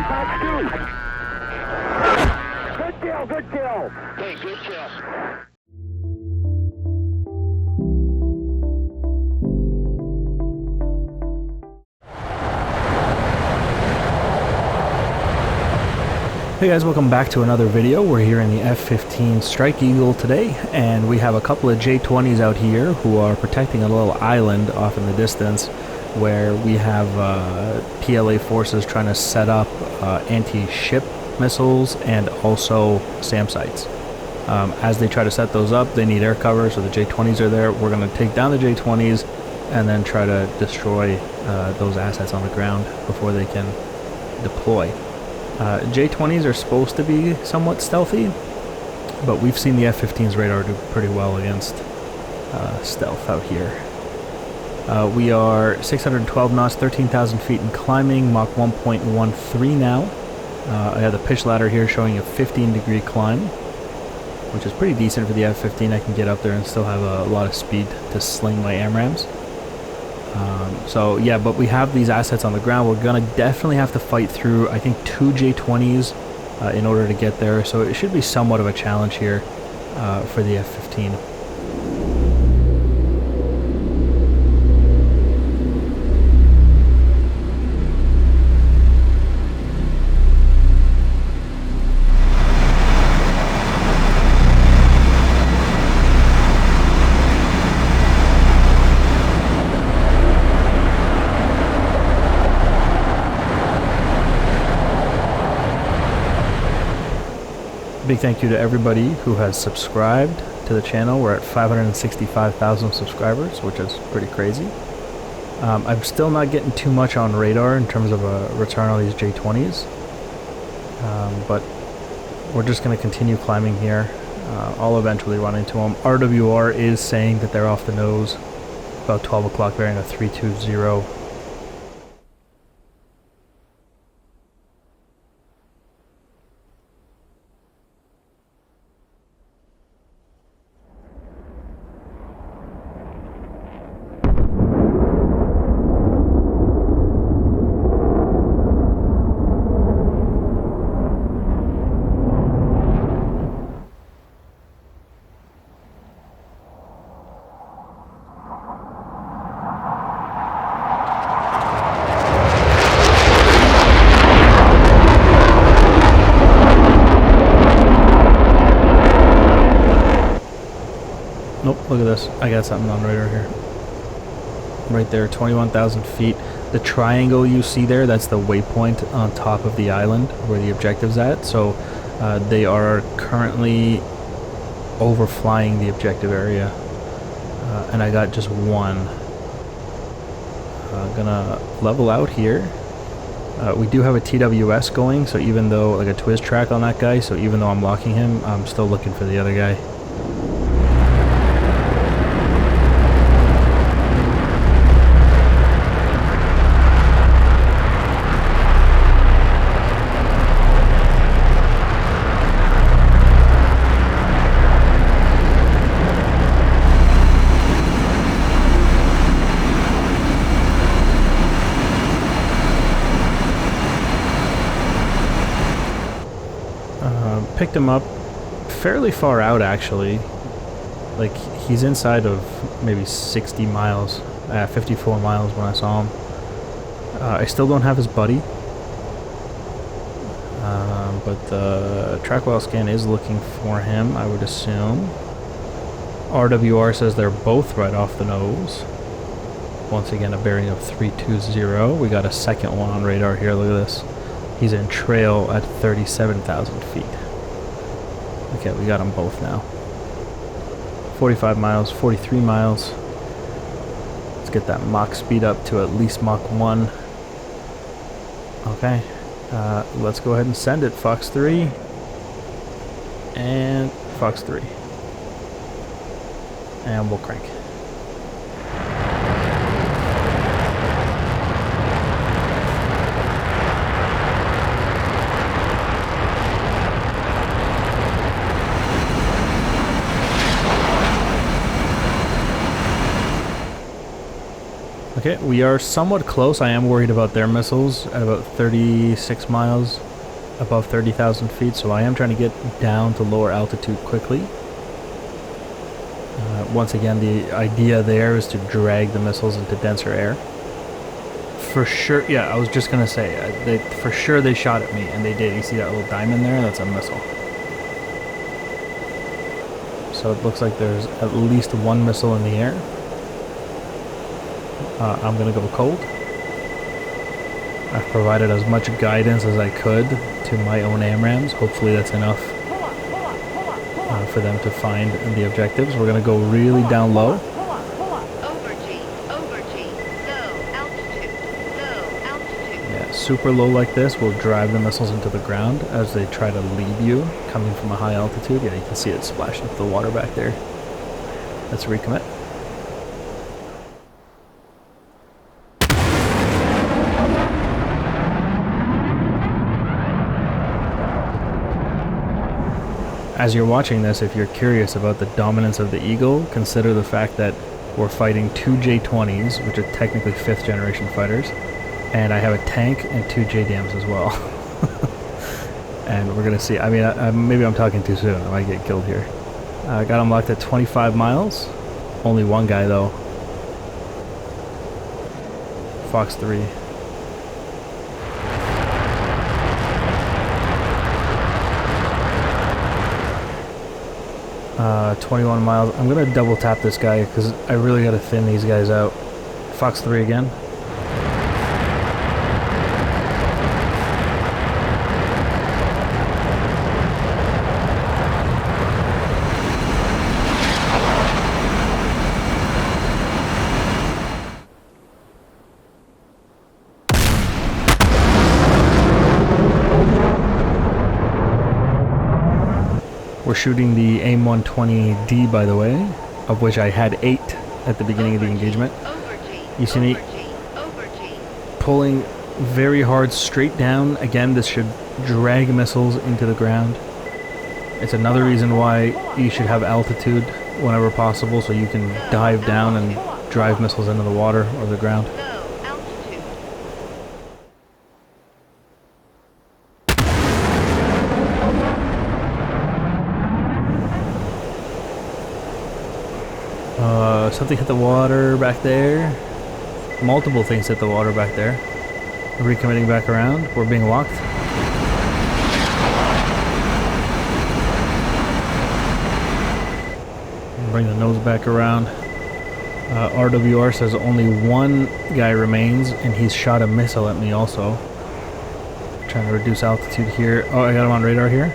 Fox 2. Good kill, good kill. Hey, good kill. Hey guys, welcome back to another video. We're here in the F-15 Strike Eagle today, and we have a couple of J-20s out here who are protecting a little island off in the distance where we have PLA forces trying to set up anti-ship missiles and also SAM sites. As they try to set those up, they need air cover, so the J-20s are there. We're going to take down the J-20s and then try to destroy those assets on the ground before they can deploy. J-20s are supposed to be somewhat stealthy, but we've seen the F-15's radar do pretty well against stealth out here. We are 612 knots, 13,000 feet and climbing, Mach 1.13 now. I have the pitch ladder here showing a 15-degree climb, which is pretty decent for the F-15. I can get up there and still have a lot of speed to sling my AMRAAMs. So yeah, but we have these assets on the ground. We're gonna definitely have to fight through, I think, 2 J-20s in order to get there. So it should be somewhat of a challenge here for the F-15. Big thank you to everybody who has subscribed to the channel. We're at 565,000 subscribers, which is pretty crazy. I'm still not getting too much on radar in terms of a return on these J-20s, but we're just going to continue climbing here. I'll eventually run into them. RWR is saying that they're off the nose about 12 o'clock bearing a 320. Nope, look at this. I got something on radar here. Right there, 21,000 feet. The triangle you see there, that's the waypoint on top of the island where the objective's at. So they are currently overflying the objective area. And I got just one. Gonna level out here. We do have a TWS going, so even though, like a twist track on that guy, so even though I'm locking him, I'm still looking for the other guy. Picked him up fairly far out, actually. Like, he's inside of maybe 60 miles, 54 miles when I saw him. I still don't have his buddy, but the trackwell scan is looking for him, I would assume. RWR says they're both right off the nose. Once again, a bearing of 320. We got a second one on radar here. Look at this. He's in trail at 37,000 feet. Okay, we got them both now. 45 miles, 43 miles. Let's get that Mach speed up to at least Mach 1. Okay, let's go ahead and send it. Fox 3. And Fox 3. And we'll crank. Okay, we are somewhat close. I am worried about their missiles at about 36 miles above 30,000 feet, so I am trying to get down to lower altitude quickly. Once again, the idea there is to drag the missiles into denser air. For sure, yeah, I was just gonna say, for sure they shot at me, and they did. You see that little diamond there? That's a missile. So it looks like there's at least one missile in the air. I'm gonna go cold. I've provided as much guidance as I could to my own AMRAMs. Hopefully that's enough for them to find the objectives. We're gonna go really down low. Over G, low altitude, Yeah, super low like this will drive the missiles into the ground as they try to lead you, coming from a high altitude. Yeah, you can see it splashing up the water back there. Let's recommit. As you're watching this, if you're curious about the dominance of the Eagle, consider the fact that we're fighting two J-20s, which are technically 5th generation fighters, and I have a tank and two JDAMs as well. And we're gonna see. I mean, maybe I'm talking too soon. I might get killed here. I got him locked at 25 miles. Only one guy though. Fox 3. 21 miles. I'm gonna double tap this guy because I really gotta thin these guys out. Fox 3 again. We're shooting the AIM-120D, by the way, of which I had 8 at the beginning of the engagement. You see me pulling very hard straight down. Again, this should drag missiles into the ground. It's another reason why you should have altitude whenever possible, so you can dive down and drive missiles into the water or the ground. Something hit the water back there. Multiple things hit the water back there. Recommitting back around. We're being locked. Bring the nose back around. RWR says only one guy remains, and he's shot a missile at me also. Trying to reduce altitude here. Oh, I got him on radar here.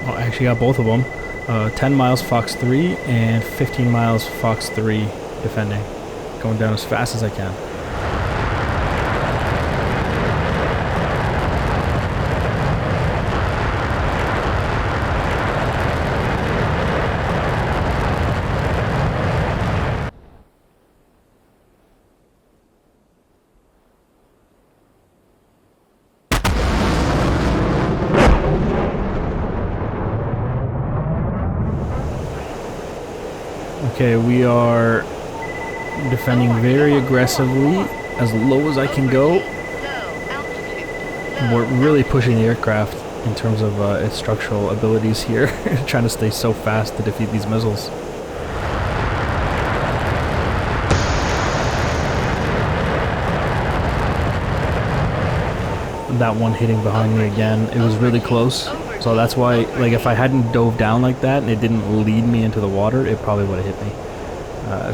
Oh, I actually got both of them. 10 miles Fox 3 and 15 miles Fox 3 defending. Going down as fast as I can. Okay, we are defending very aggressively, as low as I can go. We're really pushing the aircraft in terms of its structural abilities here, trying to stay so fast to defeat these missiles. That one hitting behind me again, it was really close. So that's why, like, if I hadn't dove down like that and it didn't lead me into the water, it probably would have hit me.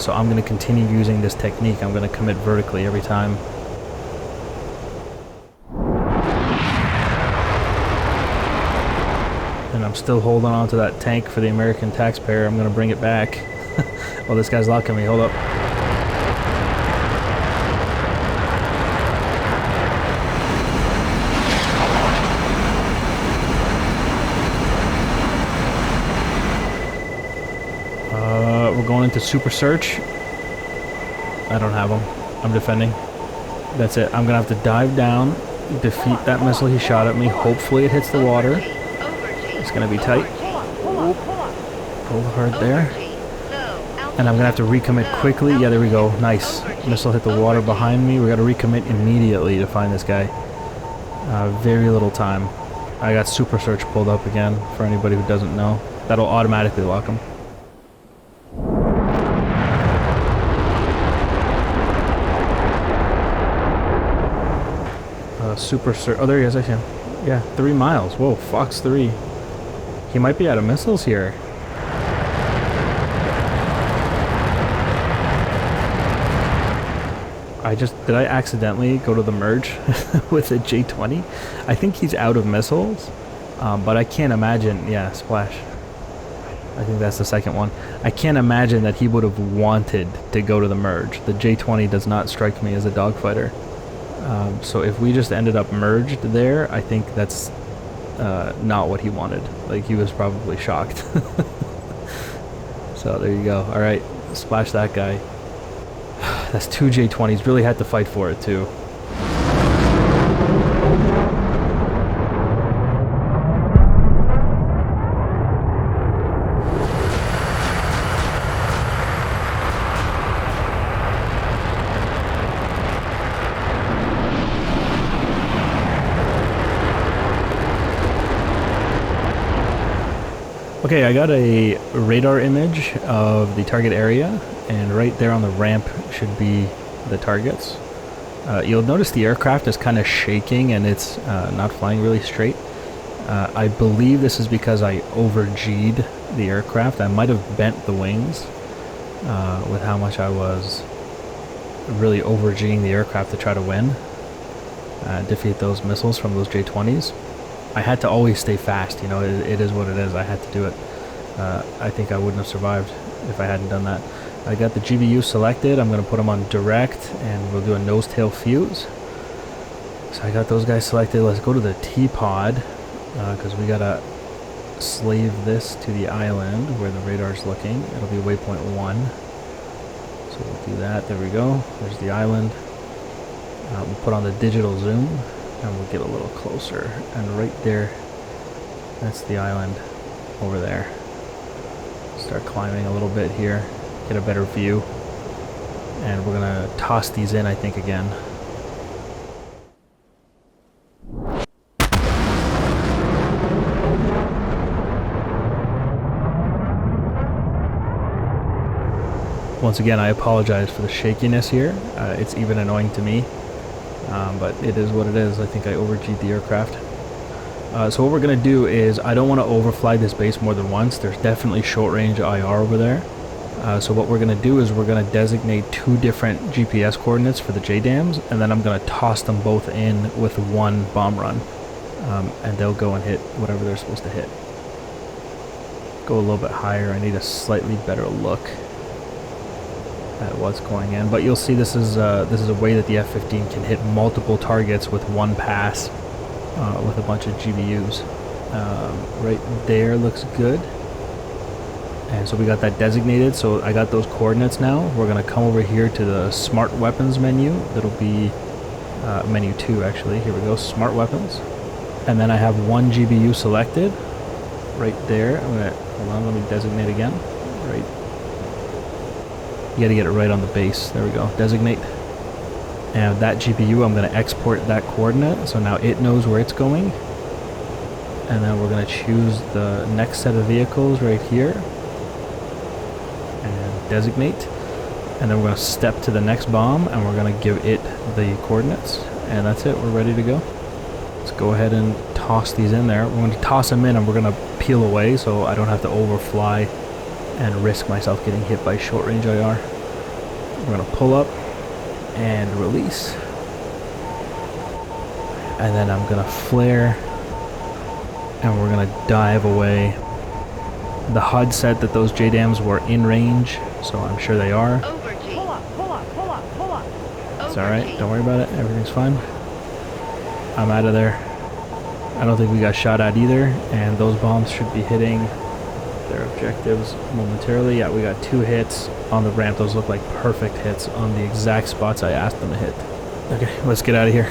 So I'm going to continue using this technique. I'm going to commit vertically every time. And I'm still holding on to that tank for the American taxpayer. I'm going to bring it back. Well, this guy's locking me. Hold up. We're going into super search. I don't have him. I'm defending. That's it. I'm gonna have to dive down, defeat that missile he shot at me. Hopefully it hits the water. It's gonna be tight. Pull hard there. And I'm gonna have to recommit quickly. Yeah, there we go. Nice. Missile hit the water behind me. We gotta recommit immediately to find this guy. Very little time. I got Super Search pulled up again, for anybody who doesn't know. That'll automatically lock him. Super Search. Oh, there he is. I see him. Yeah, 3 miles. Whoa, Fox 3. He might be out of missiles here. Did I accidentally go to the merge with a J-20? I think he's out of missiles, but I can't imagine, yeah, splash. I think that's the second one. I can't imagine that he would have wanted to go to the merge. The J-20 does not strike me as a dogfighter. So if we just ended up merged there, I think that's not what he wanted. Like, he was probably shocked. So there you go. Alright, splash that guy. That's 2 J-20s. Really had to fight for it too. Okay, I got a radar image of the target area, and right there on the ramp should be the targets. You'll notice the aircraft is kind of shaking and it's not flying really straight. I believe this is because I over-G'd the aircraft. I might have bent the wings with how much I was really over-G'ing the aircraft to try to win. Defeat those missiles from those J-20s. I had to always stay fast, you know, it is what it is. I had to do it. I think I wouldn't have survived if I hadn't done that. I got the GBU selected. I'm going to put them on direct, and we'll do a nose-tail fuse. So I got those guys selected. Let's go to the T-pod, because we got to slave this to the island where the radar's looking. It'll be waypoint 1. So we'll do that. There we go. There's the island. We'll put on the digital zoom, and we'll get a little closer. And right there, that's the island over there. Start climbing a little bit here, get a better view. And we're gonna toss these in, I think, again. Once again, I apologize for the shakiness here. It's even annoying to me. But it is what it is. I think I over-G'd the aircraft. So what we're going to do is, I don't want to overfly this base more than once. There's definitely short-range IR over there. So what we're going to do is we're going to designate 2 different GPS coordinates for the JDAMs, and then I'm going to toss them both in with 1 bomb run. And they'll go and hit whatever they're supposed to hit. Go a little bit higher. I need a slightly better look at what's going in, but you'll see this is a way that the F-15 can hit multiple targets with 1 pass with a bunch of GBUs. Right there looks good, and so we got that designated. So I got those coordinates now. We're gonna come over here to the smart weapons menu. That'll be menu 2 actually. Here we go, smart weapons, and then I have 1 GBU selected right there. I'm gonna hold on, let me designate again. Right. You gotta get it right on the base. There we go. Designate. And that GPU, I'm going to export that coordinate. So now it knows where it's going. And then we're going to choose the next set of vehicles right here. And designate. And then we're going to step to the next bomb. And we're going to give it the coordinates. And that's it. We're ready to go. Let's go ahead and toss these in there. We're going to toss them in and we're going to peel away so I don't have to overfly and risk myself getting hit by short range IR. We're going to pull up and release. And then I'm going to flare. And we're going to dive away. The HUD said that those JDAMs were in range, so I'm sure they are. Over G. Pull up, pull up, pull up, pull up. It's alright, don't worry about it. Everything's fine. I'm out of there. I don't think we got shot at either, and those bombs should be hitting their objectives momentarily. Yeah, we got 2 hits on the ramp. Those look like perfect hits on the exact spots I asked them to hit. Okay, let's get out of here.